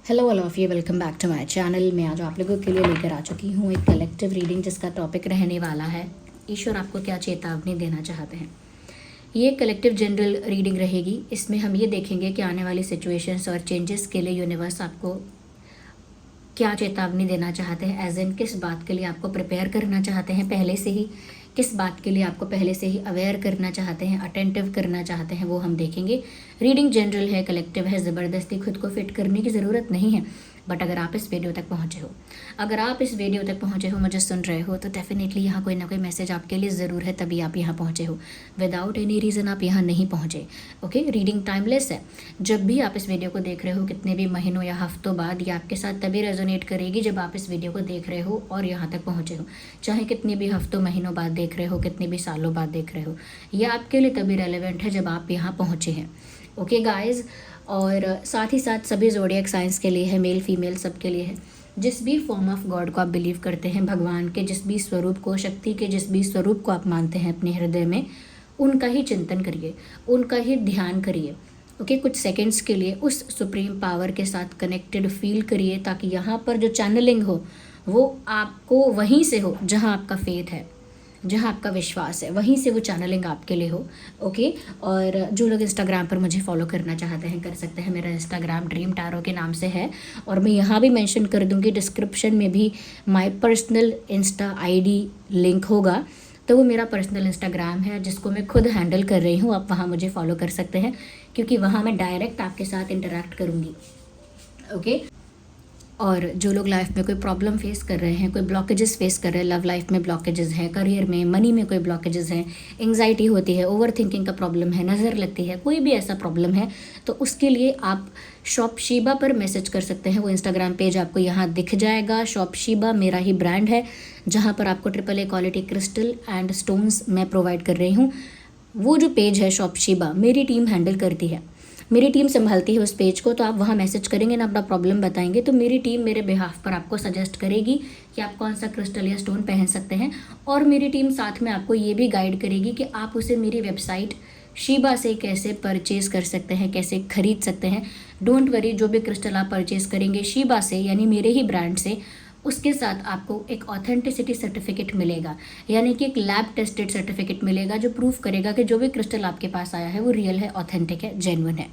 Hello all of you, welcome back to my channel. मैं आज आप लोगों के लिए लेकर आ चुकी हूँ एक कलेक्टिव रीडिंग जिसका टॉपिक रहने वाला है ईश्वर आपको क्या चेतावनी देना चाहते हैं। ये कलेक्टिव जनरल रीडिंग रहेगी। इसमें हम ये देखेंगे कि आने वाली सिचुएशंस और चेंजेस के लिए यूनिवर्स आपको क्या चेतावनी देना चाहते हैं, एज इन किस बात के लिए आपको प्रिपेयर करना चाहते हैं पहले से ही, किस बात के लिए आपको पहले से ही अवेयर करना चाहते हैं, अटेंटिव करना चाहते हैं, वो हम देखेंगे। रीडिंग जनरल है, कलेक्टिव है, ज़बरदस्ती खुद को फिट करने की ज़रूरत नहीं है। बट अगर आप इस वीडियो तक पहुँचे हो, अगर आप इस वीडियो तक पहुँचे हो, मुझे सुन रहे हो, तो डेफिनेटली यहाँ कोई ना कोई मैसेज आपके लिए ज़रूर है, तभी आप यहाँ पहुँचे हो। विदाउट एनी रीज़न आप यहाँ नहीं पहुँचे। ओके, रीडिंग टाइमलेस है। जब भी आप इस वीडियो को देख रहे हो, कितने भी महीनों या हफ्तों बाद, ये आपके साथ तभी रेजोनेट करेगी जब आप इस वीडियो को देख रहे हो और यहाँ तक पहुँचे हो। चाहे कितने भी हफ्तों महीनों बाद देख रहे हो, कितने भी सालों बाद देख रहे हो, ये आपके लिए तभी रेलेवेंट है जब आप यहाँ पहुँचे हैं। ओके गाइज, और साथ ही साथ सभी ज़ोडिएक साइंस के लिए है, मेल फीमेल सबके लिए है। जिस भी फॉर्म ऑफ गॉड को आप बिलीव करते हैं, भगवान के जिस भी स्वरूप को, शक्ति के जिस भी स्वरूप को आप मानते हैं अपने हृदय में, उनका ही चिंतन करिए, उनका ही ध्यान करिए। ओके, कुछ सेकंड्स के लिए उस सुप्रीम पावर के साथ कनेक्टेड फील करिए, ताकि यहाँ पर जो चैनलिंग हो वो आपको वहीं से हो जहाँ आपका फेथ है, जहाँ आपका विश्वास है, वहीं से वो चैनलिंग आपके लिए हो। ओके, और जो लोग इंस्टाग्राम पर मुझे फॉलो करना चाहते हैं कर सकते हैं। मेरा इंस्टाग्राम ड्रीम टैरो के नाम से है, और मैं यहाँ भी मेंशन कर दूँगी, डिस्क्रिप्शन में भी my personal Insta ID link होगा। तो वो मेरा पर्सनल इंस्टाग्राम है जिसको मैं खुद हैंडल कर रही हूँ। आप वहाँ मुझे फॉलो कर सकते हैं, क्योंकि वहाँ मैं डायरेक्ट आपके साथ इंटरेक्ट करूँगी। ओके, और जो लोग लाइफ में कोई प्रॉब्लम फेस कर रहे हैं, कोई ब्लॉकेजेस फेस कर रहे हैं, लव लाइफ में ब्लॉकेजेस हैं, करियर में, मनी में कोई ब्लॉकेजेस हैं, एंग्जाइटी होती है, ओवर थिंकिंग का प्रॉब्लम है, नज़र लगती है, कोई भी ऐसा प्रॉब्लम है, तो उसके लिए आप शॉप शीबा पर मैसेज कर सकते हैं। वो इंस्टाग्राम पेज आपको यहाँ दिख जाएगा। शॉप शीबा मेरा ही ब्रांड है, जहाँ पर आपको AAA quality crystal and stones मैं प्रोवाइड कर रही हूँ। वो जो पेज है शॉप शीबा, मेरी टीम हैंडल करती है, मेरी टीम संभालती है उस पेज को। तो आप वहाँ मैसेज करेंगे ना, अपना प्रॉब्लम बताएंगे, तो मेरी टीम मेरे बिहाफ पर आपको सजेस्ट करेगी कि आप कौन सा क्रिस्टल या स्टोन पहन सकते हैं। और मेरी टीम साथ में आपको ये भी गाइड करेगी कि आप उसे मेरी वेबसाइट शीबा से कैसे परचेज़ कर सकते हैं, कैसे खरीद सकते हैं। डोंट वरी, जो भी क्रिस्टल आप परचेज़ करेंगे शीबा से, यानी मेरे ही ब्रांड से, उसके साथ आपको एक ऑथेंटिसिटी सर्टिफिकेट मिलेगा, यानी कि एक लैब टेस्टेड सर्टिफिकेट मिलेगा जो प्रूफ करेगा कि जो भी क्रिस्टल आपके पास आया है वो रियल है, ऑथेंटिक है, जेन्युइन है।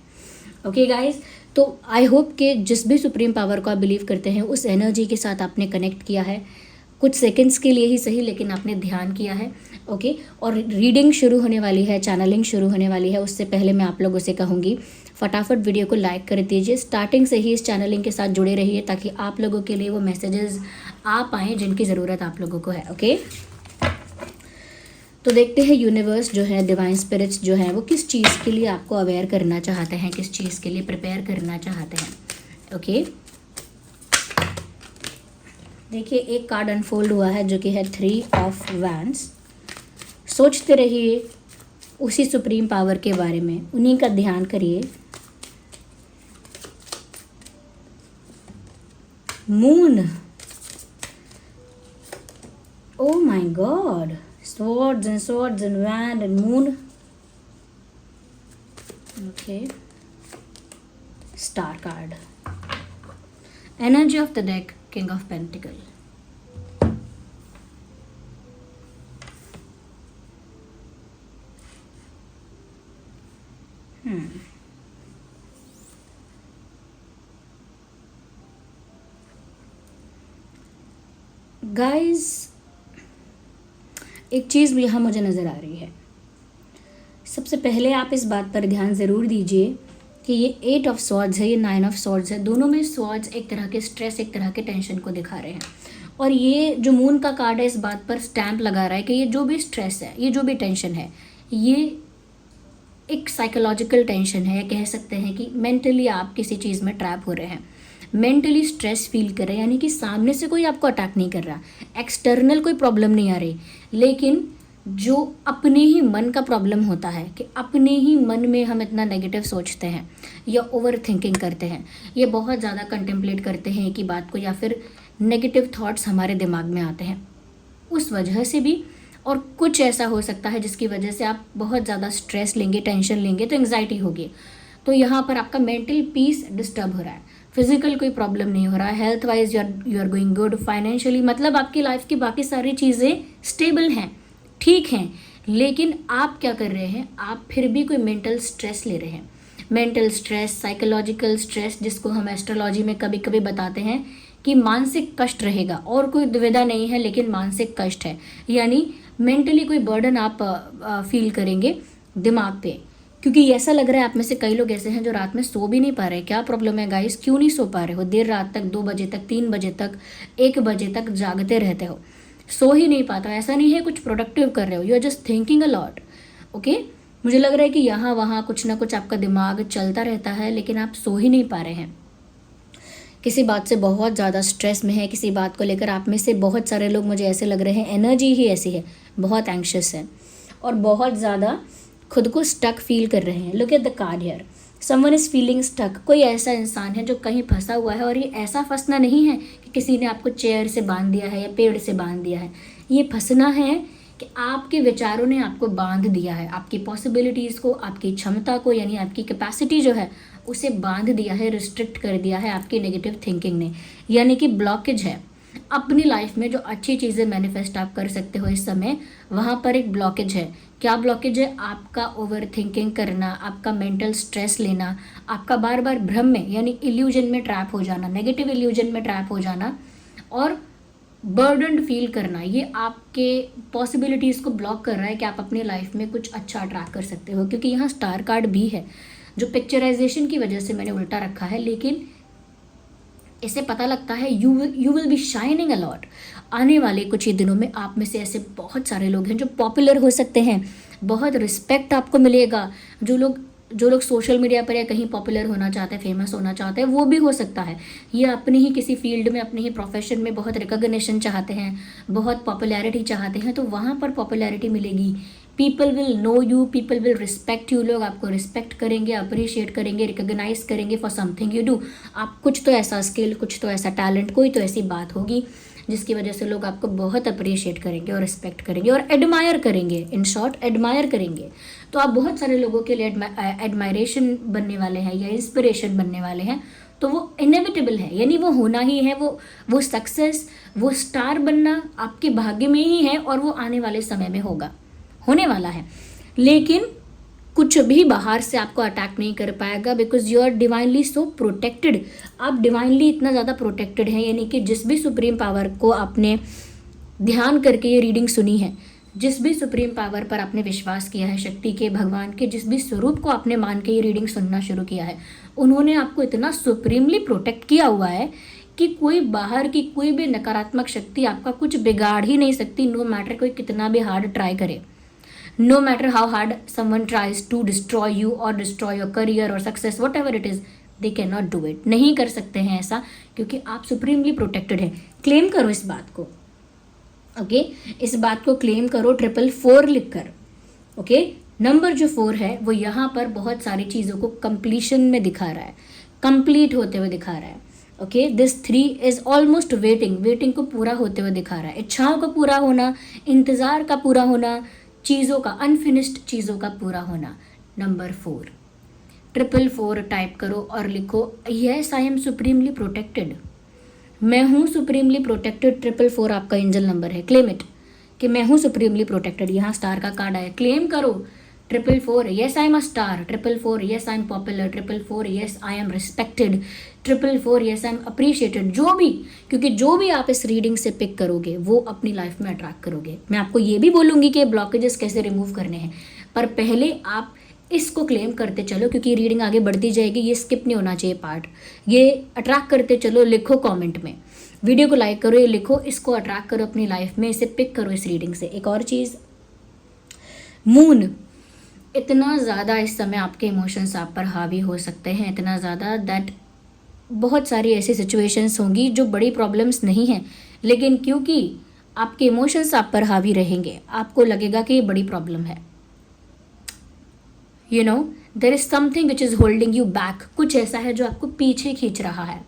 ओके गाइज, तो आई होप कि जिस भी सुप्रीम पावर को आप बिलीव करते हैं, उस एनर्जी के साथ आपने कनेक्ट किया है, कुछ सेकंड्स के लिए ही सही, लेकिन आपने ध्यान किया है। ओके, और रीडिंग शुरू होने वाली है, चैनलिंग शुरू होने वाली है। उससे पहले मैं आप लोगों से कहूँगी, फटाफट वीडियो को लाइक कर दीजिए, स्टार्टिंग से ही इस चैनलिंग के साथ जुड़े रहिए, ताकि आप लोगों के लिए वो मैसेजेस आ पाएँ जिनकी ज़रूरत आप लोगों को है। ओके, तो देखते हैं यूनिवर्स जो है, डिवाइन स्पिरिट्स जो है, वो किस चीज़ के लिए आपको अवेयर करना चाहते हैं, किस चीज़ के लिए प्रिपेयर करना चाहते हैं। ओके, देखिए एक कार्ड अनफोल्ड हुआ है जो कि है 3 ऑफ वैंड्स। सोचते रहिए उसी सुप्रीम पावर के बारे में, उन्हीं का ध्यान करिए। Moon, oh my God, swords and wand and moon. Okay, star card, energy of the deck, king of pentacle. Guys, एक चीज़ भी यहाँ मुझे नज़र आ रही है। सबसे पहले आप इस बात पर ध्यान ज़रूर दीजिए कि ये 8 ऑफ स्वॉर्ड्स है, ये 9 ऑफ स्वॉर्ड्स है। दोनों में स्वॉर्ड्स एक तरह के स्ट्रेस, एक तरह के टेंशन को दिखा रहे हैं। और ये जो मून का कार्ड है, इस बात पर स्टैम्प लगा रहा है कि ये जो भी स्ट्रेस है, ये जो भी टेंशन है, ये एक साइकोलॉजिकल टेंशन है। कह सकते हैं कि मेंटली आप किसी चीज़ में ट्रैप हो रहे हैं, मेंटली स्ट्रेस फील कर रहे हैं, यानी कि सामने से कोई आपको अटैक नहीं कर रहा, एक्सटर्नल कोई प्रॉब्लम नहीं आ रही, लेकिन जो अपने ही मन का प्रॉब्लम होता है कि अपने ही मन में हम इतना नेगेटिव सोचते हैं या ओवर थिंकिंग करते हैं, या बहुत ज़्यादा कंटेम्पलेट करते हैं एक ही बात को, या फिर नेगेटिव थॉट्स हमारे दिमाग में आते हैं, उस वजह से भी। और कुछ ऐसा हो सकता है जिसकी वजह से आप बहुत ज़्यादा स्ट्रेस लेंगे, टेंशन लेंगे, तो एंग्जाइटी होगी। तो यहाँ पर आपका मेंटल पीस डिस्टर्ब हो रहा है। फिजिकल कोई प्रॉब्लम नहीं हो रहा है, health wise you are going good, financially मतलब आपकी लाइफ की बाकी सारी चीज़ें स्टेबल हैं, ठीक हैं। लेकिन आप क्या कर रहे हैं, आप फिर भी कोई मेंटल स्ट्रेस ले रहे हैं। मेंटल स्ट्रेस, साइकोलॉजिकल स्ट्रेस, जिसको हम एस्ट्रोलॉजी में कभी कभी बताते हैं कि मानसिक कष्ट रहेगा, और कोई दुविधा नहीं है, लेकिन मानसिक कष्ट है, यानी मेंटली कोई बर्डन आप फील करेंगे दिमाग पे। क्योंकि ऐसा लग रहा है आप में से कई लोग ऐसे हैं जो रात में सो भी नहीं पा रहे। क्या प्रॉब्लम है गाइस, क्यों नहीं सो पा रहे हो? देर रात तक 2 बजे तक, 3 बजे तक, 1 बजे तक जागते रहते हो, सो ही नहीं पाता। ऐसा नहीं है कुछ प्रोडक्टिव कर रहे हो, you are just thinking a lot. Okay, मुझे लग रहा है कि यहाँ वहाँ कुछ ना कुछ आपका दिमाग चलता रहता है, लेकिन आप सो ही नहीं पा रहे हैं। किसी बात से बहुत ज़्यादा स्ट्रेस में है, किसी बात को लेकर आप में से बहुत सारे लोग मुझे ऐसे लग रहे हैं, एनर्जी ही ऐसी है, बहुत एंग्शियस है और बहुत ज़्यादा खुद को स्टक फील कर रहे हैं। Look at the card here, someone is feeling stuck. कोई ऐसा इंसान है जो कहीं फंसा हुआ है, और ये ऐसा फंसना नहीं है कि किसी ने आपको चेयर से बांध दिया है या पेड़ से बांध दिया है। ये फंसना है कि आपके विचारों ने आपको बांध दिया है, आपकी पॉसिबिलिटीज़ को, आपकी क्षमता को, यानी आपकी कैपेसिटी जो है उसे बांध दिया है, रिस्ट्रिक्ट कर दिया है आपकी नेगेटिव थिंकिंग ने, यानी कि ब्लॉकेज है। अपनी लाइफ में जो अच्छी चीज़ें मैनिफेस्ट आप कर सकते हो इस समय, वहाँ पर एक ब्लॉकेज है। क्या ब्लॉकेज है? आपका ओवर थिंकिंग करना, आपका मेंटल स्ट्रेस लेना, आपका बार बार भ्रम में यानी इल्यूजन में ट्रैप हो जाना, नेगेटिव इल्यूजन में ट्रैप हो जाना और बर्डन फील करना। ये आपके पॉसिबिलिटीज़ को ब्लॉक कर रहा है कि आप अपनी लाइफ में कुछ अच्छा अट्रैक्ट कर सकते हो। क्योंकि यहाँ स्टार कार्ड भी है जो पिक्चराइजेशन की वजह से मैंने उल्टा रखा है, लेकिन इससे पता लगता है you will be shining a lot. आने वाले कुछ ही दिनों में आप में से ऐसे बहुत सारे लोग हैं जो पॉपुलर हो सकते हैं, बहुत रिस्पेक्ट आपको मिलेगा। जो लोग सोशल मीडिया पर या कहीं पॉपुलर होना चाहते हैं, फेमस होना चाहते हैं, वो भी हो सकता है। ये अपनी ही किसी फील्ड में, अपने ही प्रोफेशन में बहुत रिकॉग्निशन चाहते हैं, बहुत पॉपुलैरिटी चाहते हैं, तो वहाँ पर पॉपुलैरिटी मिलेगी। People will know you, people will respect you. लोग आपको रिस्पेक्ट करेंगे, अप्रिशिएट करेंगे, रिकॉग्नाइज करेंगे फॉर समथिंग यू डू। आप कुछ तो ऐसा स्किल, कुछ तो ऐसा टैलेंट, कोई तो ऐसी बात होगी जिसकी वजह से लोग आपको बहुत अप्रिशिएट करेंगे और रिस्पेक्ट करेंगे और एडमायर करेंगे। इन शॉर्ट, एडमायर करेंगे। तो आप बहुत सारे लोगों के लिए एडमायरेशन बनने वाले हैं या इंस्पिरेशन बनने वाले हैं। तो वो इनएविटेबल है, यानी वो होना ही है। वो सक्सेस, वो स्टार बनना आपके भाग्य में ही है और वो आने वाले समय में होने वाला है। लेकिन कुछ भी बाहर से आपको अटैक नहीं कर पाएगा, because you are divinely so protected. आप डिवाइनली इतना ज़्यादा प्रोटेक्टेड हैं, यानी कि जिस भी सुप्रीम पावर को आपने ध्यान करके ये रीडिंग सुनी है, जिस भी सुप्रीम पावर पर आपने विश्वास किया है, शक्ति के, भगवान के जिस भी स्वरूप को आपने मान के ये रीडिंग सुनना शुरू किया है, उन्होंने आपको इतना सुप्रीमली प्रोटेक्ट किया हुआ है कि कोई बाहर की कोई भी नकारात्मक शक्ति आपका कुछ बिगाड़ ही नहीं सकती। नो मैटर कोई कितना भी हार्ड ट्राई करे, no matter how hard someone tries to destroy you or destroy your career or success, whatever it is, they cannot do it। नहीं कर सकते हैं ऐसा, क्योंकि आप सुप्रीमली प्रोटेक्टेड हैं। क्लेम करो इस बात को, ओके इस बात को क्लेम करो 444 लिख कर। ओके, नंबर जो 4 है वो यहाँ पर बहुत सारी चीज़ों को कंप्लीशन में दिखा रहा है, कंप्लीट होते हुए दिखा रहा है। Okay, this 3 is almost waiting को पूरा होते हुए दिखा रहा है। इच्छाओं का पूरा होना, इंतज़ार का पूरा होना, चीज़ों का, अनफिनिश्ड चीज़ों का पूरा होना। नंबर 4, 444 टाइप करो और लिखो, yes I am supremely protected. मैं हूँ सुप्रीमली प्रोटेक्टेड। 444 आपका एंजल नंबर है। क्लेम इट कि मैं हूँ सुप्रीमली प्रोटेक्टेड। यहाँ स्टार का कार्ड आया, क्लेम करो 444 yes I am a star, 444 yes I am popular, 444 yes I am respected, 444 yes I am appreciated. जो भी, क्योंकि जो भी आप इस रीडिंग से पिक करोगे वो अपनी लाइफ में अट्रैक्ट करोगे। मैं आपको ये भी बोलूँगी कि ब्लॉकेजेस कैसे रिमूव करने हैं, पर पहले आप इसको क्लेम करते चलो, क्योंकि रीडिंग आगे बढ़ती जाएगी। ये स्किप नहीं होना चाहिए पार्ट, ये अट्रैक्ट करते चलो। लिखो कमेंट में, वीडियो को लाइक करो, ये लिखो, इसको अट्रैक्ट करो अपनी लाइफ में, इसे पिक करो इस रीडिंग से। एक और चीज़, मून इतना ज़्यादा इस समय आपके इमोशंस आप पर हावी हो सकते हैं, इतना ज़्यादा दैट बहुत सारी ऐसी सिचुएशंस होंगी जो बड़ी प्रॉब्लम्स नहीं हैं, लेकिन क्योंकि आपके इमोशंस आप पर हावी रहेंगे, आपको लगेगा कि ये बड़ी प्रॉब्लम है। You know, there is something which is holding you back. कुछ ऐसा है जो आपको पीछे खींच रहा है,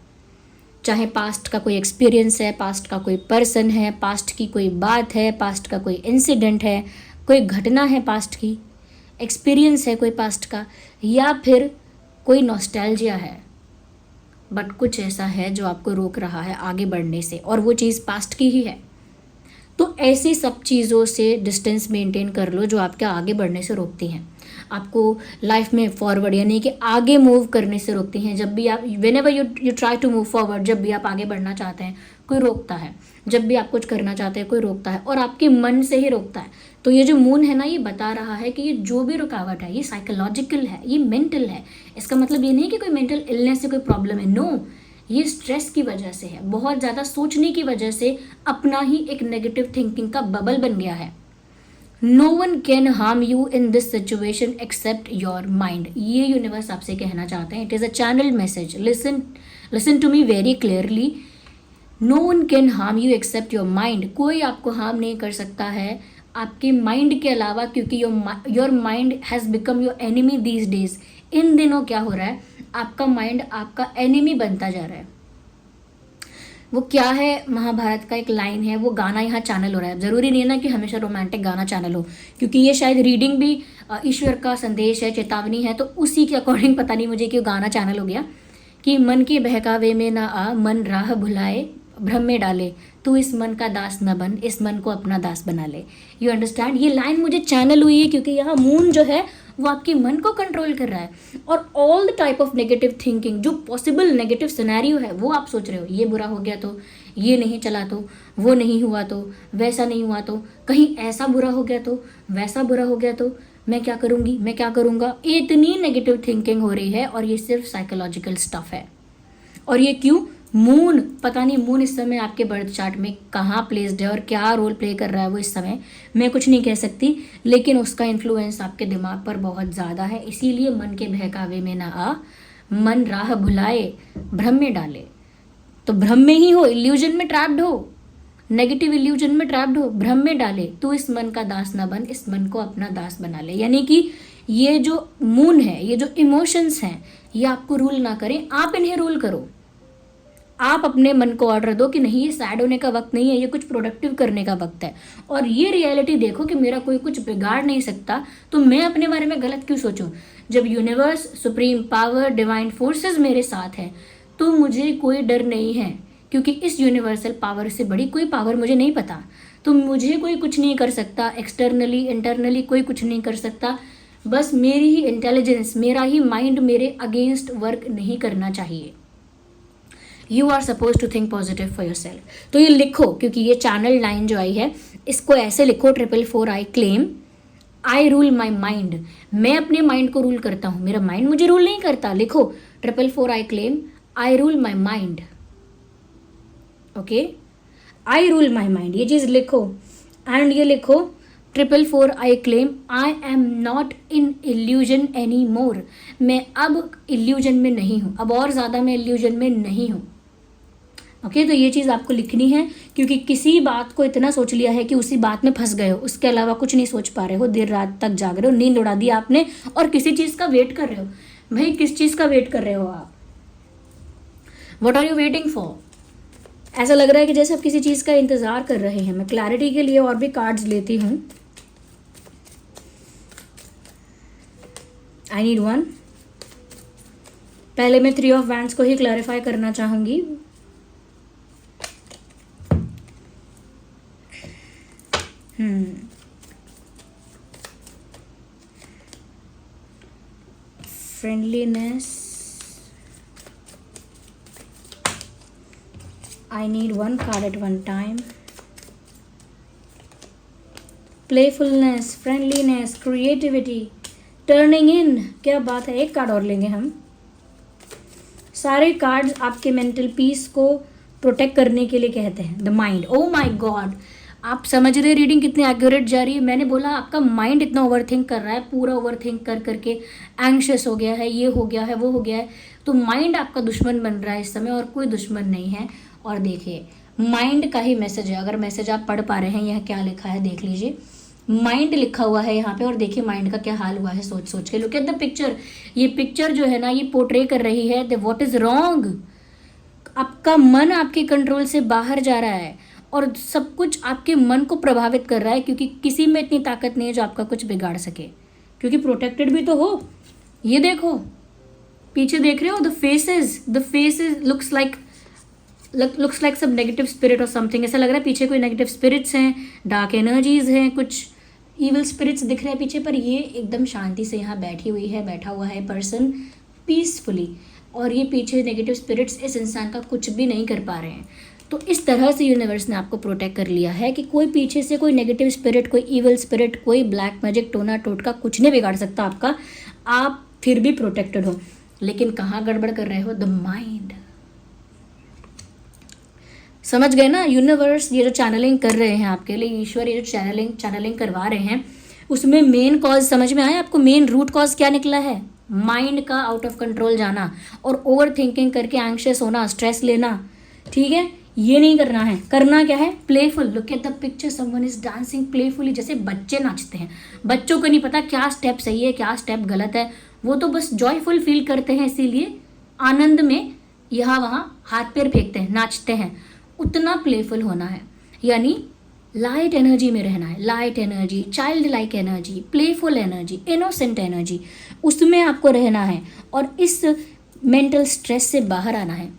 चाहे पास्ट का कोई एक्सपीरियंस है, पास्ट का कोई पर्सन है, पास्ट की कोई बात है, पास्ट का कोई इंसिडेंट है, कोई घटना है, पास्ट की एक्सपीरियंस है कोई पास्ट का, या फिर कोई नॉस्टैल्जिया है, बट कुछ ऐसा है जो आपको रोक रहा है आगे बढ़ने से, और वो चीज़ पास्ट की ही है। तो ऐसी सब चीज़ों से डिस्टेंस मेंटेन कर लो जो आपके आगे बढ़ने से रोकती हैं, आपको लाइफ में फॉरवर्ड यानी कि आगे मूव करने से रोकती हैं। जब भी आप whenever you try to move forward, जब भी आप आगे बढ़ना चाहते हैं कोई रोकता है, जब भी आप कुछ करना चाहते हैं कोई रोकता है, और आपके मन से ही रोकता है। तो ये जो मून है ना, ये बता रहा है कि ये जो भी रुकावट है ये साइकोलॉजिकल है, ये मेंटल है। इसका मतलब ये नहीं कि कोई मेंटल इलनेस से कोई प्रॉब्लम है, नो, ये स्ट्रेस की वजह से है, बहुत ज़्यादा सोचने की वजह से अपना ही एक नेगेटिव थिंकिंग का बबल बन गया है। No one can harm you in this situation except your mind, ये यूनिवर्स आपसे कहना चाहते हैं। It is a channel message, listen to me very clearly. No one can harm you except your mind, कोई आपको हार्म नहीं कर सकता है आपके माइंड के अलावा, क्योंकि your mind has become your enemy these days. इन दिनों क्या हो रहा है, आपका माइंड आपका एनिमी बनता जा रहा है। वो क्या है, महाभारत का एक लाइन है, वो गाना यहाँ चैनल हो रहा है। ज़रूरी नहीं है ना कि हमेशा रोमांटिक गाना चैनल हो, क्योंकि ये शायद रीडिंग भी ईश्वर का संदेश है, चेतावनी है, तो उसी के अकॉर्डिंग पता नहीं मुझे क्यों गाना चैनल हो गया कि मन के बहकावे में ना आ, मन राह भुलाए भ्रम में डाले, तू इस मन का दास न बन, इस मन को अपना दास बना ले। यू अंडरस्टैंड, ये लाइन मुझे चैनल हुई है क्योंकि यहाँ मून जो है वो आपके मन को कंट्रोल कर रहा है, और all the type of negative thinking, जो पॉसिबल नेगेटिव सिनेरियो है वो आप सोच रहे हो, ये बुरा हो गया तो, ये नहीं चला तो, वो नहीं हुआ तो, वैसा नहीं हुआ तो, कहीं ऐसा बुरा हो गया तो, वैसा बुरा हो गया तो, मैं क्या करूँगी, मैं क्या करूँगा, इतनी नेगेटिव थिंकिंग हो रही है। और ये सिर्फ साइकोलॉजिकल स्टफ है। और ये क्यों, मून, पता नहीं मून इस समय आपके बर्थ चार्ट में कहाँ प्लेस्ड है और क्या रोल प्ले कर रहा है वो इस समय मैं कुछ नहीं कह सकती, लेकिन उसका इन्फ्लुएंस आपके दिमाग पर बहुत ज़्यादा है। इसीलिए मन के बहकावे में ना आ, मन राह भुलाए भ्रम में डाले। तो भ्रम में ही हो, इल्यूजन में ट्रैप्ड हो, नेगेटिव इल्यूजन में ट्रैप्ड हो, भ्रम में डाले, तो इस मन का दास ना बन, इस मन को अपना दास बना ले। यानी कि ये जो मून है, ये जो इमोशंस हैं, ये आपको रूल ना करें, आप इन्हें रूल करो। आप अपने मन को ऑर्डर दो कि नहीं, ये सैड होने का वक्त नहीं है, ये कुछ प्रोडक्टिव करने का वक्त है। और ये रियलिटी देखो कि मेरा कोई कुछ बिगाड़ नहीं सकता, तो मैं अपने बारे में गलत क्यों सोचूं। जब universe, supreme power, divine forces मेरे साथ है तो मुझे कोई डर नहीं है, क्योंकि इस यूनिवर्सल पावर से बड़ी कोई पावर मुझे नहीं पता। तो मुझे कोई कुछ नहीं कर सकता, एक्सटर्नली इंटरनली कोई कुछ नहीं कर सकता। बस मेरी ही इंटेलिजेंस, मेरा ही माइंड मेरे अगेंस्ट वर्क नहीं करना चाहिए। You are suppose to think positive for yourself. तो ये लिखो, क्योंकि ये चैनल लाइन जो आई है इसको ऐसे लिखो, 444 I claim, I rule my mind. मैं अपने माइंड को रूल करता हूँ, मेरा माइंड मुझे रूल नहीं करता। लिखो 444 I claim, I rule my mind. Okay, I rule my mind, ये चीज़ लिखो। एंड ये लिखो 444 I claim, I am not in illusion any more. मैं अब इल्यूजन में नहीं हूँ, अब और ज़्यादा मैं इल्यूजन में नहीं हूँ। ओके, तो ये चीज़ आपको लिखनी है, क्योंकि किसी बात को इतना सोच लिया है कि उसी बात में फंस गए हो, उसके अलावा कुछ नहीं सोच पा रहे हो, देर रात तक जाग रहे हो, नींद उड़ा दी आपने और किसी चीज़ का वेट कर रहे हो। भाई किस चीज़ का वेट कर रहे हो आप? What are you waiting for? ऐसा लग रहा है कि जैसे आप किसी चीज़ का इंतज़ार कर रहे हैं। मैं क्लैरिटी के लिए और भी कार्ड्स लेती हूँ। I need one. पहले मैं 3 ऑफ वैंड्स को ही क्लैरिफाई करना चाहूँगी। Friendliness, I need one card at one time. Playfulness, friendliness, creativity, turning in, क्या बात है। एक कार्ड और लेंगे हम। सारे कार्ड्स आपके मेंटल पीस को प्रोटेक्ट करने के लिए कहते हैं। The mind, oh my God, आप समझ रहे रीडिंग कितनी एक्यूरेट जा रही है। मैंने बोला आपका माइंड इतना ओवरथिंक कर रहा है, पूरा ओवरथिंक कर करके एंग्शियस हो गया है, ये हो गया है, वो हो गया है। तो माइंड आपका दुश्मन बन रहा है इस समय, और कोई दुश्मन नहीं है। और देखिए माइंड का ही मैसेज है, अगर मैसेज आप पढ़ पा रहे हैं, यह क्या लिखा है देख लीजिए। माइंड लिखा हुआ है यहाँ पे, और देखिए माइंड का क्या हाल हुआ है सोच सोच के। Look at the picture. ये पिक्चर जो है ना, ये पोर्ट्रे कर रही है द व्हाट इज रॉन्ग। आपका मन आपके कंट्रोल से बाहर जा रहा है, और सब कुछ आपके मन को प्रभावित कर रहा है, क्योंकि किसी में इतनी ताकत नहीं है जो आपका कुछ बिगाड़ सके, क्योंकि प्रोटेक्टेड भी तो हो। ये देखो पीछे देख रहे हो, द फेसेस लुक्स लाइक सब नेगेटिव स्पिरिट और समथिंग। ऐसा लग रहा है पीछे कोई नेगेटिव स्पिरिट्स हैं, डार्क एनर्जीज हैं, कुछ इविल स्पिरिट्स दिख रहे हैं पीछे, पर ये एकदम शांति से यहाँ बैठा हुआ है पर्सन पीसफुली, और ये पीछे नेगेटिव स्पिरिट्स इस इंसान का कुछ भी नहीं कर पा रहे हैं। तो इस तरह से यूनिवर्स ने आपको प्रोटेक्ट कर लिया है कि कोई पीछे से कोई नेगेटिव स्पिरिट, कोई इविल स्पिरिट, कोई ब्लैक मैजिक, टोना टोटका कुछ नहीं बिगाड़ सकता आपका। आप फिर भी प्रोटेक्टेड हो। लेकिन कहाँ गड़बड़ कर रहे हो? The mind. समझ गए ना? यूनिवर्स ये जो चैनलिंग कर रहे हैं आपके लिए, ईश्वर ये जो चैनलिंग करवा रहे हैं, उसमें मेन कॉज समझ में आया आपको? मेन रूट कॉज क्या निकला है? माइंड का आउट ऑफ कंट्रोल जाना और ओवर थिंकिंग करके एंग्शियस होना, स्ट्रेस लेना। ठीक है, ये नहीं करना है। करना क्या है? Playful. Look at the picture, someone is dancing playfully, जैसे बच्चे नाचते हैं। बच्चों को नहीं पता क्या स्टेप सही है, क्या स्टेप गलत है, वो तो बस जॉयफुल फील करते हैं, इसीलिए आनंद में यहाँ वहाँ हाथ पैर फेंकते हैं, नाचते हैं। उतना प्लेफुल होना है, यानी लाइट एनर्जी में रहना है। Light energy, child like energy, playful energy, innocent energy, उसमें आपको रहना है और इस मेंटल स्ट्रेस से बाहर आना है।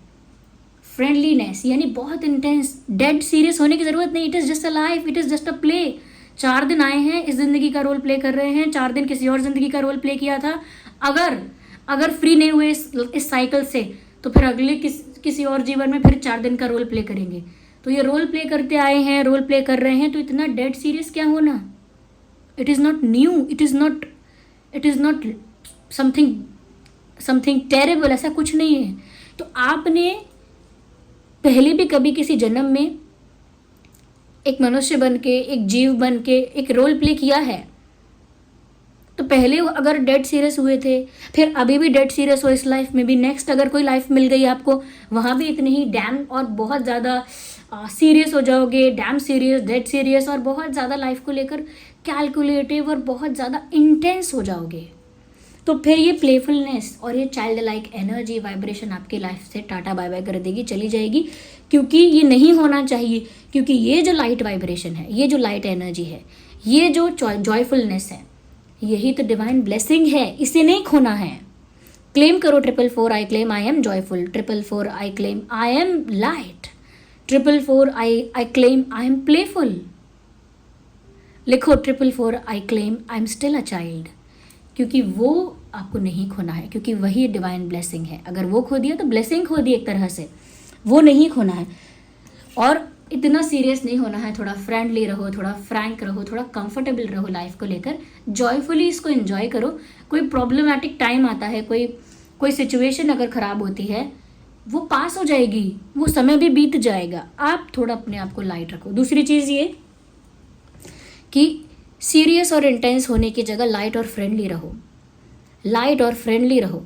फ्रेंडलीनेस, यानी बहुत इंटेंस, डेड सीरियस होने की ज़रूरत नहीं। It is just a life, it is just a play. 4 दिन आए हैं, इस ज़िंदगी का रोल प्ले कर रहे हैं, 4 दिन किसी और ज़िंदगी का रोल प्ले किया था। अगर फ्री नहीं हुए इस साइकिल से, तो फिर अगले किसी और जीवन में फिर 4 दिन का रोल प्ले करेंगे। तो ये रोल प्ले करते आए हैं, रोल प्ले कर रहे हैं, तो इतना डेड सीरियस क्या होना? It is not new, it is not something terrible, ऐसा कुछ नहीं है। तो आपने पहले भी कभी किसी जन्म में एक मनुष्य बन के, एक जीव बन के एक रोल प्ले किया है? तो पहले अगर डेड सीरियस हुए थे, फिर अभी भी डेड सीरियस हो इस लाइफ में भी, नेक्स्ट अगर कोई लाइफ मिल गई आपको, वहाँ भी इतने ही डैम और बहुत ज़्यादा सीरियस हो जाओगे, डैम सीरियस, डेड सीरियस, और बहुत ज़्यादा लाइफ को लेकर कैलकुलेटिव और बहुत ज़्यादा इंटेंस हो जाओगे। तो फिर ये प्लेफुलनेस और ये चाइल्ड लाइक एनर्जी, वाइब्रेशन आपकी लाइफ से टाटा बाय बाय कर देगी, चली जाएगी, क्योंकि ये नहीं होना चाहिए। क्योंकि ये जो लाइट वाइब्रेशन है, ये जो लाइट एनर्जी है, ये जो जॉयफुलनेस है, यही तो डिवाइन ब्लेसिंग है, इसे नहीं खोना है। क्लेम करो 444 I claim I am joyful, 444 I claim I am light, 444 I claim I am playful. लिखो 444 I claim I am still a child, क्योंकि वो आपको नहीं खोना है, क्योंकि वही डिवाइन ब्लेसिंग है। अगर वो खो दिया तो ब्लेसिंग खो दी एक तरह से, वो नहीं खोना है। और इतना सीरियस नहीं होना है, थोड़ा फ्रेंडली रहो, थोड़ा फ्रैंक रहो, थोड़ा कंफर्टेबल रहो लाइफ को लेकर, जॉयफुली इसको एंजॉय करो। कोई प्रॉब्लमैटिक टाइम आता है, कोई सिचुएशन अगर ख़राब होती है, वो पास हो जाएगी, वो समय भी बीत जाएगा। आप थोड़ा अपने आप को लाइट रखो। दूसरी चीज़ ये कि सीरियस और इंटेंस होने की जगह लाइट और फ्रेंडली रहो, लाइट और फ्रेंडली रहो।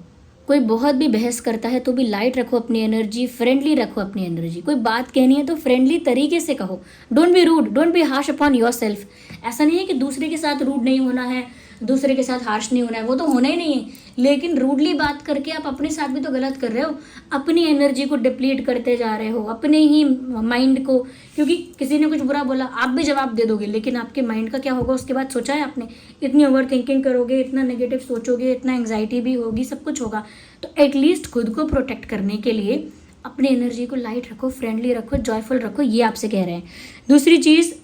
कोई बहुत भी बहस करता है तो भी लाइट रखो अपनी एनर्जी, फ्रेंडली रखो अपनी एनर्जी। कोई बात कहनी है तो फ्रेंडली तरीके से कहो। Don't be rude, don't be harsh upon yourself. ऐसा नहीं है कि दूसरे के साथ रूड नहीं होना है, दूसरे के साथ हार्श नहीं होना है, वो तो होना ही नहीं है। लेकिन रूडली बात करके आप अपने साथ भी तो गलत कर रहे हो, अपनी एनर्जी को डिप्लीट करते जा रहे हो, अपने ही माइंड को। क्योंकि किसी ने कुछ बुरा बोला, आप भी जवाब दे दोगे, लेकिन आपके माइंड का क्या होगा उसके बाद सोचा है आपने? इतनी ओवर थिंकिंग करोगे, इतना नेगेटिव सोचोगे, इतना एंग्जाइटी भी होगी, सब कुछ होगा। तो एटलीस्ट खुद को प्रोटेक्ट करने के लिए अपनी एनर्जी को लाइट रखो, फ्रेंडली रखो, जॉयफुल रखो, ये आपसे कह रहे हैं। दूसरी चीज़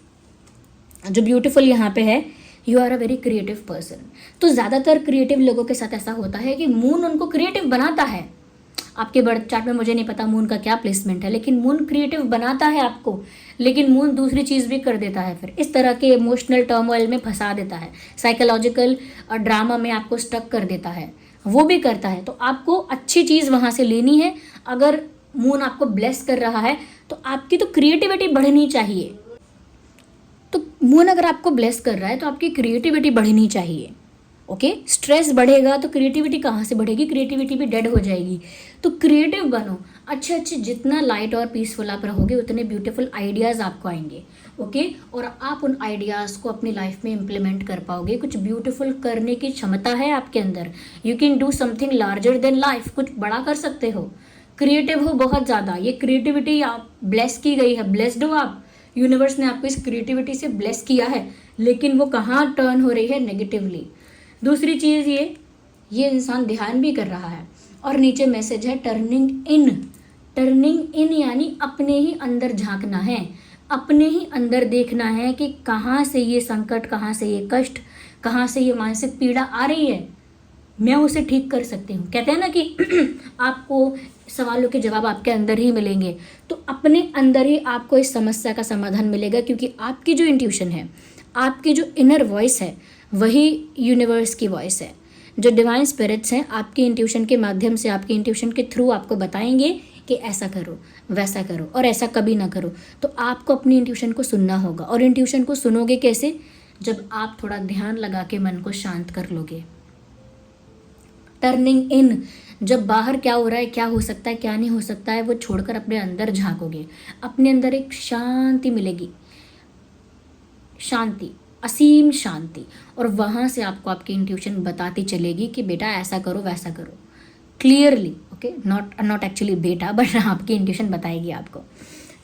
जो ब्यूटीफुल यहाँ पे है, you are a very creative person. तो ज़्यादातर क्रिएटिव लोगों के साथ ऐसा होता है कि मून उनको क्रिएटिव बनाता है। आपके बर्थ चार्ट में मुझे नहीं पता मून का क्या प्लेसमेंट है, लेकिन मून क्रिएटिव बनाता है आपको, लेकिन मून दूसरी चीज़ भी कर देता है। फिर इस तरह के इमोशनल टर्मोइल में फंसा देता है, साइकोलॉजिकल ड्रामा में आपको स्टक कर देता है, वो भी करता है। तो आपको अच्छी चीज़ वहाँ से लेनी है। अगर मून आपको ब्लेस कर रहा है तो आपकी तो क्रिएटिविटी बढ़नी चाहिए। तो मून अगर आपको ब्लेस कर रहा है तो आपकी क्रिएटिविटी बढ़नी चाहिए। ओके, स्ट्रेस बढ़ेगा तो क्रिएटिविटी कहाँ से बढ़ेगी? क्रिएटिविटी भी डेड हो जाएगी। तो क्रिएटिव बनो, अच्छे जितना लाइट और पीसफुल आप रहोगे उतने ब्यूटीफुल आइडियाज़ आपको आएंगे। ओके, और आप उन आइडियाज़ को अपनी लाइफ में इम्प्लीमेंट कर पाओगे। कुछ ब्यूटीफुल करने की क्षमता है आपके अंदर। You can do something larger than life, कुछ बड़ा कर सकते हो, क्रिएटिव हो बहुत ज़्यादा। ये क्रिएटिविटी आप ब्लेस की गई है, ब्लेस्ड हो आप। यूनिवर्स ने आपको इस क्रिएटिविटी से ब्लेस किया है, लेकिन वो कहाँ टर्न हो रही है? नेगेटिवली। दूसरी चीज़ ये इंसान ध्यान भी कर रहा है, और नीचे मैसेज है टर्निंग इन। टर्निंग इन यानी अपने ही अंदर झांकना है, अपने ही अंदर देखना है कि कहाँ से ये संकट, कहाँ से ये कष्ट, कहाँ से ये मानसिक पीड़ा आ रही है, मैं उसे ठीक कर सकती हूँ। कहते हैं ना कि आपको सवालों के जवाब आपके अंदर ही मिलेंगे, तो अपने अंदर ही आपको इस समस्या का समाधान मिलेगा, क्योंकि आपकी जो इंट्यूशन है, आपकी जो इनर वॉइस है, वही यूनिवर्स की वॉइस है। जो डिवाइन स्पिरिट्स हैं आपकी इंट्यूशन के माध्यम से, आपकी इंट्यूशन के थ्रू आपको बताएंगे कि ऐसा करो, वैसा करो और ऐसा कभी ना करो। तो आपको अपनी इंट्यूशन को सुनना होगा। और इंट्यूशन को सुनोगे कैसे? जब आप थोड़ा ध्यान लगा के मन को शांत कर लोगे। टर्निंग इन, जब बाहर क्या हो रहा है, क्या हो सकता है, क्या नहीं हो सकता है, वो छोड़कर अपने अंदर झांकोगे, अपने अंदर एक शांति मिलेगी, शांति, असीम शांति। और वहाँ से आपको आपकी इंट्यूशन बताती चलेगी कि बेटा ऐसा करो, वैसा करो, क्लियरली। ओके, नॉट एक्चुअली बेटा, बट आपकी इंट्यूशन बताएगी आपको।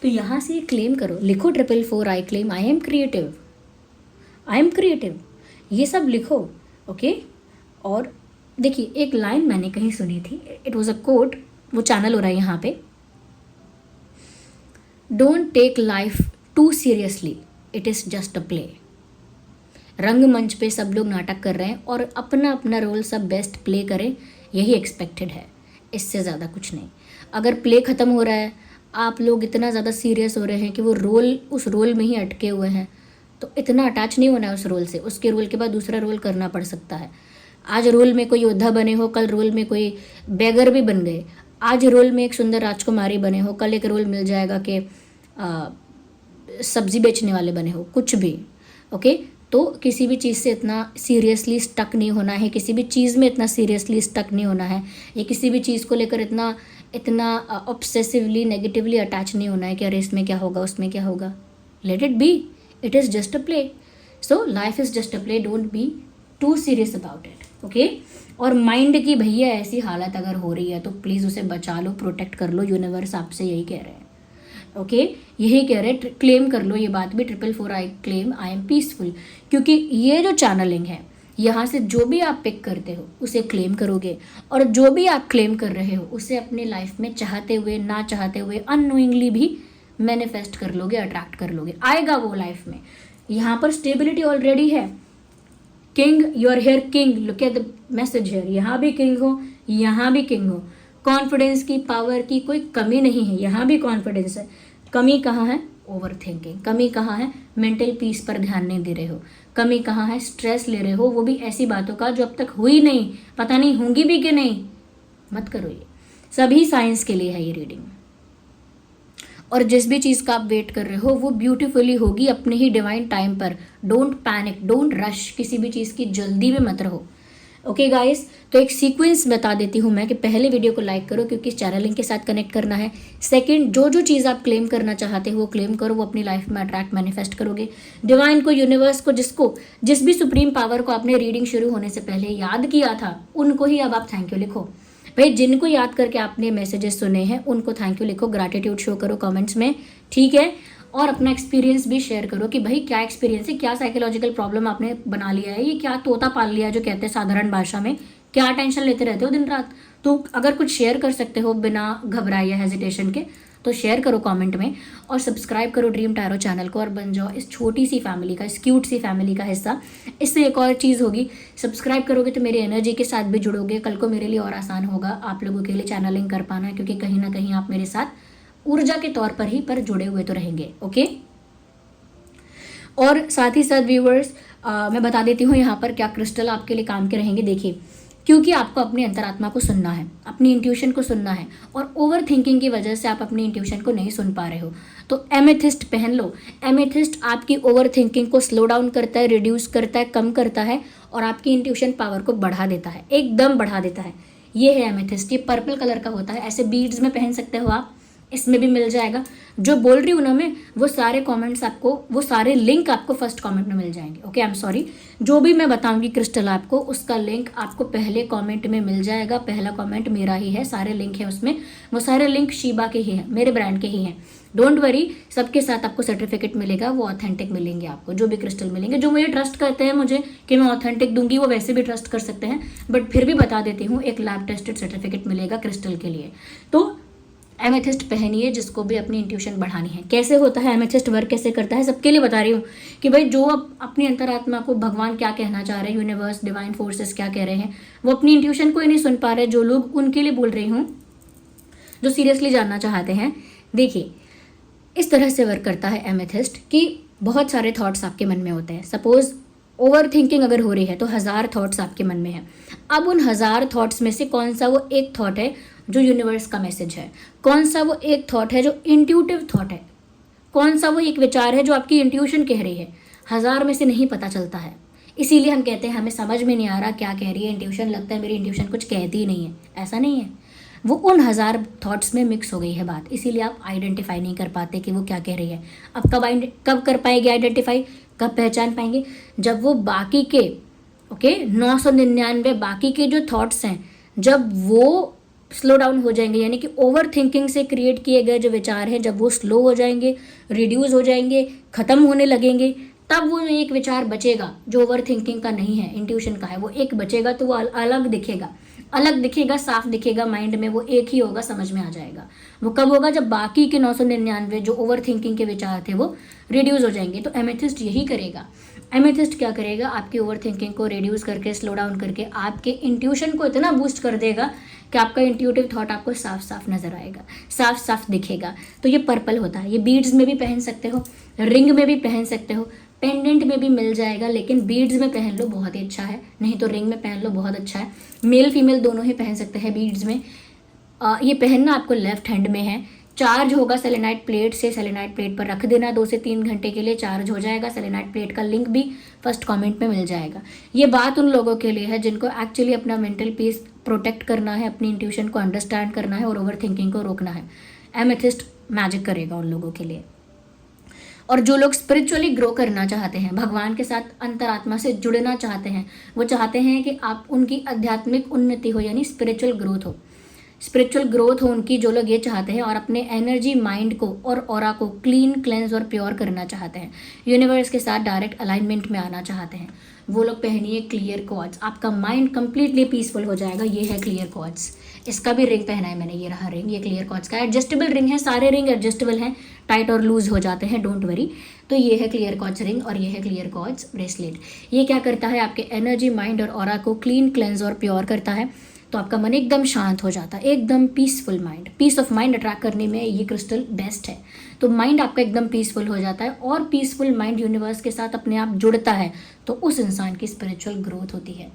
तो यहाँ से क्लेम करो, लिखो 444 I claim I am creative, I am creative, ये सब लिखो। ओके, और देखिए एक लाइन मैंने कहीं सुनी थी, इट वॉज अ कोट, वो चैनल हो रहा है यहाँ पे, don't take life too seriously, it is just a play. रंगमंच पे सब लोग नाटक कर रहे हैं और अपना अपना रोल सब बेस्ट प्ले करें, यही एक्सपेक्टेड है, इससे ज़्यादा कुछ नहीं। अगर प्ले ख़त्म हो रहा है, आप लोग इतना ज़्यादा सीरियस हो रहे हैं कि वो रोल, उस रोल में ही अटके हुए हैं, तो इतना अटैच नहीं होना है उस रोल से। उसके रोल के बाद दूसरा रोल करना पड़ सकता है। आज रोल में कोई योद्धा बने हो, कल रोल में कोई बेगर भी बन गए। आज रोल में एक सुंदर राजकुमारी बने हो, कल एक रोल मिल जाएगा कि सब्जी बेचने वाले बने हो, कुछ भी। ओके, तो किसी भी चीज़ से इतना सीरियसली स्टक नहीं होना है, किसी भी चीज़ में इतना सीरियसली स्टक नहीं होना है, या किसी भी चीज़ को लेकर इतना ऑब्सेसिवली नेगेटिवली अटैच नहीं होना है कि अरे इसमें क्या होगा, उसमें क्या होगा। Let it be, it is just a play. So life is just a play, don't be too serious about it. Okay, और माइंड की भैया ऐसी हालत अगर हो रही है तो प्लीज़ उसे बचा लो, प्रोटेक्ट कर लो, यूनिवर्स आपसे यही कह रहे हैं। ओके, यही कह रहे हैं, क्लेम कर लो ये बात भी, 444 I claim I am peaceful. क्योंकि ये जो चैनलिंग है, यहाँ से जो भी आप पिक करते हो उसे क्लेम करोगे, और जो भी आप क्लेम कर रहे हो उसे अपने लाइफ में चाहते हुए, ना चाहते हुए, अननोइंगली भी मैनिफेस्ट कर लोगे, अट्रैक्ट कर लोगे, आएगा वो लाइफ में। यहाँ पर स्टेबिलिटी ऑलरेडी है। King, you are here king, look at the message here, यहाँ भी किंग हो, यहाँ भी किंग हो। कॉन्फिडेंस की, पावर की कोई कमी नहीं है, यहाँ भी कॉन्फिडेंस है। कमी कहाँ है? Over thinking. कमी कहाँ है? मेंटल पीस पर ध्यान नहीं दे रहे हो। कमी कहाँ है? स्ट्रेस ले रहे हो, वो भी ऐसी बातों का जो अब तक हुई नहीं, पता नहीं होंगी भी कि नहीं। मत करो ये, सभी साइंस के लिए है ये रीडिंग। और जिस भी चीज़ का आप वेट कर रहे हो वो ब्यूटीफुली होगी अपने ही डिवाइन टाइम पर। डोंट पैनिक, डोंट रश, किसी भी चीज़ की जल्दी में मत रहो। ओके गाइस, तो एक सीक्वेंस बता देती हूँ मैं कि पहले वीडियो को लाइक करो क्योंकि चैनलिंग के साथ कनेक्ट करना है। सेकंड, जो जो चीज़ आप क्लेम करना चाहते हो वो क्लेम करो, वो अपनी लाइफ में अट्रैक्ट मैनिफेस्ट करोगे। डिवाइन को, यूनिवर्स को, जिस भी सुप्रीम पावर को आपने रीडिंग शुरू होने से पहले याद किया था, उनको ही अब आप थैंक यू लिखो। भाई जिनको याद करके आपने मैसेजेस सुने हैं उनको थैंक यू लिखो, ग्रैटिट्यूड शो करो कमेंट्स में, ठीक है। और अपना एक्सपीरियंस भी शेयर करो कि भाई क्या एक्सपीरियंस है, क्या साइकोलॉजिकल प्रॉब्लम आपने बना लिया है, ये क्या तोता पाल लिया जो कहते हैं साधारण भाषा में, क्या टेंशन लेते रहते हो दिन रात। तो अगर कुछ शेयर कर सकते हो बिना घबराए या हेजिटेशन के तो शेयर करो कमेंट में, और सब्सक्राइब करो ड्रीम टैरो चैनल को और बन जाओ इस छोटी सी फैमिली का, इस क्यूट सी फैमिली का हिस्सा। इससे एक और चीज़ होगी, सब्सक्राइब करोगे तो मेरी एनर्जी के साथ भी जुड़ोगे, कल को मेरे लिए और आसान होगा आप लोगों के लिए चैनलिंग कर पाना, क्योंकि कहीं ना कहीं आप मेरे साथ ऊर्जा के तौर पर ही पर जुड़े हुए तो रहेंगे। ओके, और साथ ही साथ व्यूवर्स मैं बता देती हूँ यहाँ पर क्या क्रिस्टल आपके लिए काम के रहेंगे। देखिए, क्योंकि आपको अपनी अंतरात्मा को सुनना है, अपनी इंट्यूशन को सुनना है, और ओवर थिंकिंग की वजह से आप अपनी इंट्यूशन को नहीं सुन पा रहे हो, तो एमेथिस्ट पहन लो। एमेथिस्ट आपकी ओवर थिंकिंग को स्लो डाउन करता है, रिड्यूस करता है, कम करता है, और आपकी इंट्यूशन पावर को बढ़ा देता है, एकदम बढ़ा देता है। ये है एमेथिस्ट, ये पर्पल कलर का होता है, ऐसे बीड्स में पहन सकते हो आप, इसमें भी मिल जाएगा। जो बोल रही हूँ ना मैं, वो सारे कमेंट्स आपको, वो सारे लिंक आपको फर्स्ट कमेंट में मिल जाएंगे। ओके, आई एम सॉरी, जो भी मैं बताऊंगी क्रिस्टल आपको, उसका लिंक आपको पहले कमेंट में मिल जाएगा। पहला कमेंट मेरा ही है, सारे लिंक है उसमें, वो सारे लिंक शीबा के ही हैं, मेरे ब्रांड के ही हैं। डोंट वरी, सबके साथ आपको सर्टिफिकेट मिलेगा, वो ऑथेंटिक मिलेंगे आपको। जो भी क्रिस्टल मिलेंगे, जो मुझे ट्रस्ट करते हैं मुझे कि मैं ऑथेंटिक दूंगी, वो वैसे भी ट्रस्ट कर सकते हैं, बट फिर भी बता देती हूँ, एक लैब टेस्टेड सर्टिफिकेट मिलेगा क्रिस्टल के लिए। तो एमेथिस्ट पहनिए जिसको भी अपनी इंट्यूशन बढ़ानी है। कैसे होता है एमेथिस्ट वर्क, कैसे करता है, सबके लिए बता रही हूँ कि भाई जो अपनी अंतरात्मा को भगवान क्या कहना चाह रहे हैं, यूनिवर्स, डिवाइन फोर्सेस क्या कह रहे हैं, वो अपनी इंट्यूशन को ही नहीं सुन पा रहे, जो लोग, उनके लिए बोल रही हूँ, जो सीरियसली जानना चाहते हैं। देखिए, इस तरह से वर्क करता है एमेथिस्ट कि बहुत सारे थॉट्स आपके मन में होते हैं। सपोज ओवर थिंकिंग अगर हो रही है तो 1000 थॉट्स आपके मन में हैं। अब उन 1000 थॉट्स में से कौन सा वो एक थॉट है जो यूनिवर्स का मैसेज है, कौन सा वो एक थॉट है जो इंट्यूटिव थॉट है, कौन सा वो एक विचार है जो आपकी इंट्यूशन कह रही है, 1000 में से नहीं पता चलता है। इसीलिए हम कहते हैं हमें समझ में नहीं आ रहा क्या कह रही है इंट्यूशन, लगता है मेरी इंट्यूशन कुछ कहती ही नहीं है। ऐसा नहीं है, वो उन 1000 थॉट्स में मिक्स हो गई है बात, इसीलिए आप आइडेंटिफाई नहीं कर पाते कि वो क्या कह रही है। अब कब कर पाएंगे आइडेंटिफाई, कब पहचान पाएंगे, जब वो बाकी के 999 बाकी के जो थॉट्स हैं, जब वो स्लो डाउन हो जाएंगे, यानी कि ओवर थिंकिंग से क्रिएट किए गए जो विचार हैं, जब वो स्लो हो जाएंगे, रिड्यूस हो जाएंगे, ख़त्म होने लगेंगे, तब वो एक विचार बचेगा जो ओवर थिंकिंग का नहीं है, इंट्यूशन का है, वो एक बचेगा। तो वो अलग दिखेगा, साफ दिखेगा माइंड में, वो एक ही होगा, समझ में आ जाएगा। वो कब होगा, जब बाकी के 999 जो ओवर थिंकिंग के विचार थे वो रिड्यूस हो जाएंगे। तो एमेथिस्ट यही करेगा। एमेथिस्ट क्या करेगा, आपकी ओवर थिंकिंग को रिड्यूस करके, स्लो डाउन करके, आपके इंट्यूशन को इतना बूस्ट कर देगा कि आपका इंट्यूटिव थॉट आपको साफ साफ नजर आएगा, साफ साफ दिखेगा। तो ये पर्पल होता है, ये बीड्स में भी पहन सकते हो, रिंग में भी पहन सकते हो, पेंडेंट में भी मिल जाएगा, लेकिन बीड्स में पहन लो बहुत ही अच्छा है, नहीं तो रिंग में पहन लो बहुत अच्छा है। मेल फीमेल दोनों ही पहन सकते हैं बीड्स में। ये पहनना आपको लेफ्ट हैंड में है। चार्ज होगा सेलेनाइट प्लेट से, सेलेनाइट प्लेट पर रख देना, 2 से 3 घंटे के लिए चार्ज हो जाएगा। सेलेनाइट प्लेट का लिंक भी फर्स्ट कमेंट में मिल जाएगा। ये बात उन लोगों के लिए है जिनको एक्चुअली अपना मेंटल पीस प्रोटेक्ट करना है, अपनी इंट्यूशन को अंडरस्टैंड करना है और ओवर थिंकिंग को रोकना है। एमेथिस्ट मैजिक करेगा उन लोगों के लिए। और जो लोग स्पिरिचुअली ग्रो करना चाहते हैं, भगवान के साथ अंतरात्मा से जुड़ना चाहते हैं, वो चाहते हैं कि आप उनकी आध्यात्मिक उन्नति हो, यानी स्पिरिचुअल ग्रोथ हो उनकी, जो लोग ये चाहते हैं और अपने एनर्जी, माइंड को और ऑरा को क्लीन, क्लेंस और प्योर करना चाहते हैं, यूनिवर्स के साथ डायरेक्ट अलाइनमेंट में आना चाहते हैं, वो लोग पहनिए क्लियर क्वार्ट्ज। आपका माइंड कंप्लीटली पीसफुल हो जाएगा। ये है क्लियर क्वार्ट्ज, इसका भी रिंग पहना है मैंने, ये रहा रिंग, ये क्लियर क्वार्ट्ज का एडजस्टेबल रिंग है। सारे रिंग एडजस्टेबल हैं, टाइट और लूज हो जाते हैं, डोंट वरी। तो ये है क्लियर क्वार्ट्ज रिंग और ये है क्लियर क्वार्ट्ज ब्रेसलेट। ये क्या करता है, आपके एनर्जी, माइंड और ऑरा को क्लीन, क्लेंस और प्योर करता है। तो आपका मन एकदम शांत हो जाता है, एकदम peaceful mind. Peace of mind attract करने में ये क्रिस्टल बेस्ट है। तो माइंड आपका एकदम पीसफुल हो जाता है और पीसफुल माइंड यूनिवर्स के साथ अपने आप जुड़ता है, तो उस इंसान की स्पिरिचुअल ग्रोथ होती है।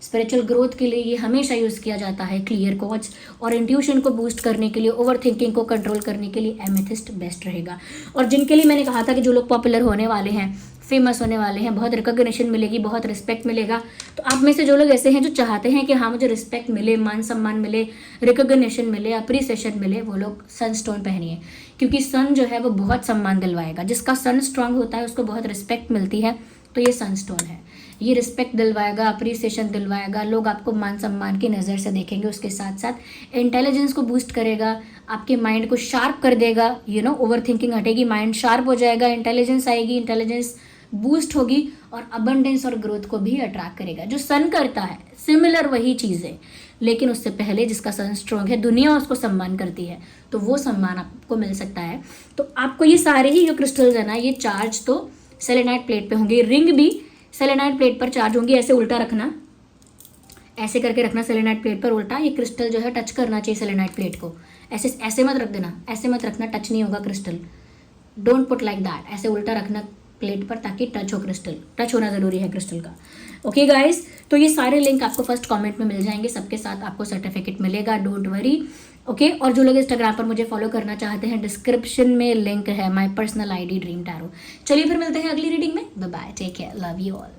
स्पिरिचुअल ग्रोथ के लिए ये हमेशा यूज़ किया जाता है क्लियर क्वार्ट्ज, और इंट्यूशन को बूस्ट करने के लिए, ओवर थिंकिंग को कंट्रोल करने के लिए एमेथिस्ट बेस्ट रहेगा। और जिनके लिए मैंने कहा था कि जो लोग पॉपुलर होने वाले हैं, फेमस होने वाले हैं, बहुत रिकॉग्निशन मिलेगी, बहुत रिस्पेक्ट मिलेगा, तो आप में से जो लोग ऐसे हैं जो चाहते हैं कि हाँ मुझे रिस्पेक्ट मिले, मान सम्मान मिले, रिकॉग्निशन मिले, अप्रिसिएशन मिले, वो लोग सन स्टोन पहनिए, क्योंकि सन जो है वो बहुत सम्मान दिलवाएगा। जिसका सन स्ट्रांग होता है उसको बहुत रिस्पेक्ट मिलती है, तो ये सन स्टोन है। ये रिस्पेक्ट दिलवाएगा, अप्रिसिएशन दिलवाएगा, लोग आपको मान सम्मान की नज़र से देखेंगे। उसके साथ साथ इंटेलिजेंस को बूस्ट करेगा, आपके माइंड को शार्प कर देगा, ओवर थिंकिंग हटेगी, माइंड शार्प हो जाएगा, इंटेलिजेंस आएगी, इंटेलिजेंस बूस्ट होगी और अबंडेंस और ग्रोथ को भी अट्रैक्ट करेगा। जो सन करता है सिमिलर वही चीज़ है, लेकिन उससे पहले जिसका सन स्ट्रॉन्ग है, दुनिया उसको सम्मान करती है, तो वो सम्मान आपको मिल सकता है। तो आपको ये सारे ही जो क्रिस्टल्स है ना, ये चार्ज तो सेलेनाइट प्लेट पे होंगे। रिंग भी सेलेनाइट प्लेट पर चार्ज होंगी। ऐसे उल्टा रखना, ऐसे करके रखना सेलेनाइट प्लेट पर उल्टा। ये क्रिस्टल जो है टच करना चाहिए सेलेनाइट प्लेट को, ऐसे ऐसे मत रख देना, ऐसे मत रखना, टच नहीं होगा crystal. Don't put like that, ऐसे उल्टा रखना प्लेट पर ताकि टच हो, क्रिस्टल टच होना ज़रूरी है क्रिस्टल का। ओके गाइस, तो ये सारे लिंक आपको फर्स्ट कमेंट में मिल जाएंगे, सबके साथ आपको सर्टिफिकेट मिलेगा, डोंट वरी। ओके, और जो लोग इंस्टाग्राम पर मुझे फॉलो करना चाहते हैं, डिस्क्रिप्शन में लिंक है my personal ID dream tarot. चलिए फिर मिलते हैं अगली रीडिंग में। Bye bye, take care, love you all.